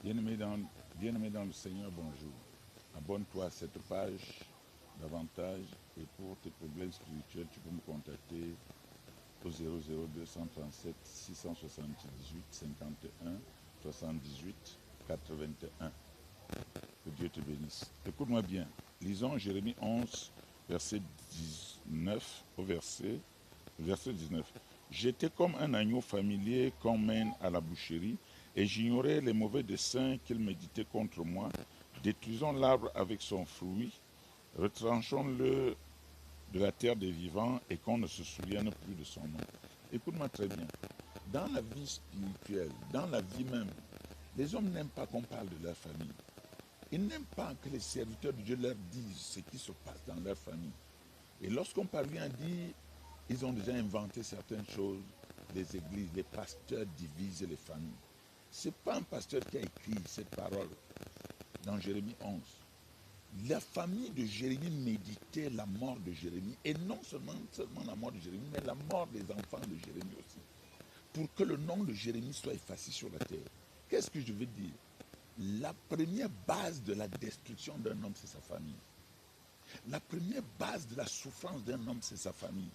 Bien-aimé dans le Seigneur, bonjour. Abonne-toi à cette page davantage et pour tes problèmes spirituels, tu peux me contacter au 00237 678 51 78 81. Que Dieu te bénisse. Écoute-moi bien. Lisons Jérémie 11, verset 19 au verset 19. J'étais comme un agneau familier qu'on mène à la boucherie, et j'ignorais les mauvais desseins qu'il méditait contre moi. Détruisons l'arbre avec son fruit, retranchons-le de la terre des vivants, et qu'on ne se souvienne plus de son nom. Écoute-moi très bien. Dans la vie spirituelle, dans la vie même, les hommes n'aiment pas qu'on parle de leur famille. Ils n'aiment pas que les serviteurs de Dieu leur disent ce qui se passe dans leur famille. Et lorsqu'on parvient à dire, ils ont déjà inventé certaines choses, les églises, les pasteurs divisent les familles. Ce n'est pas un pasteur qui a écrit cette parole dans Jérémie 11. La famille de Jérémie méditait la mort de Jérémie, et non seulement la mort de Jérémie, mais la mort des enfants de Jérémie aussi, pour que le nom de Jérémie soit effacé sur la terre. Qu'est-ce que je veux dire? La première base de la destruction d'un homme, c'est sa famille. La première base de la souffrance d'un homme, c'est sa famille.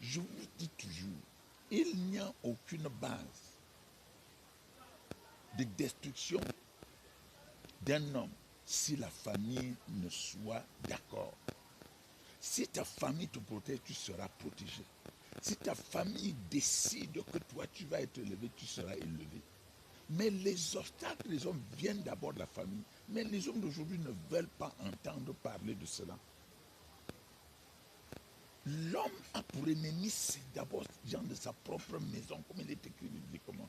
Je vous dis toujours, il n'y a aucune base de destruction d'un homme si la famille ne soit d'accord. Si ta famille te protège, tu seras protégé. Si ta famille décide que toi tu vas être élevé, tu seras élevé. Mais les obstacles des hommes viennent d'abord de la famille. Mais les hommes d'aujourd'hui ne veulent pas entendre parler de cela. L'homme a pour ennemi, c'est d'abord les gens de sa propre maison, comme il est écrit bibliquement.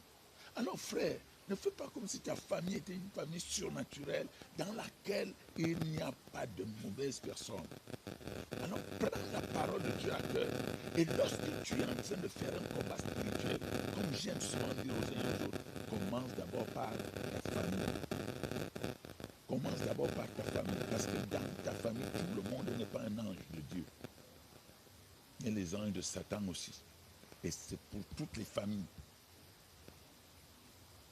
Alors frère, ne fais pas comme si ta famille était une famille surnaturelle dans laquelle il n'y a pas de mauvaises personnes. Alors prends la parole de Dieu à cœur. Et lorsque tu es en train de faire un combat spirituel, comme j'aime souvent dire aux uns et aux autres, commence d'abord par ta famille. Commence d'abord par ta famille, parce que dans ta famille, tout le monde n'est pas un ange de Dieu. Il y a les anges de Satan aussi. Et c'est pour toutes les familles.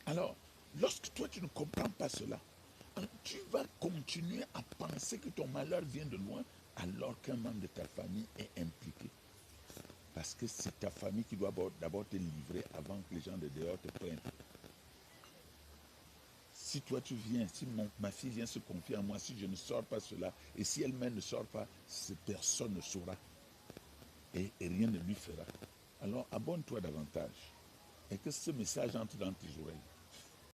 Alors, lorsque toi tu ne comprends pas cela, tu vas continuer à penser que ton malheur vient de loin, alors qu'un membre de ta famille est impliqué. Parce que c'est ta famille qui doit d'abord te livrer avant que les gens de dehors te prennent. Si toi tu viens, si ma fille vient se confier à moi, si je ne sors pas cela, et si elle-même ne sort pas, personne ne saura. Et rien ne lui fera. Alors abonne-toi davantage. Et que ce message entre dans tes oreilles.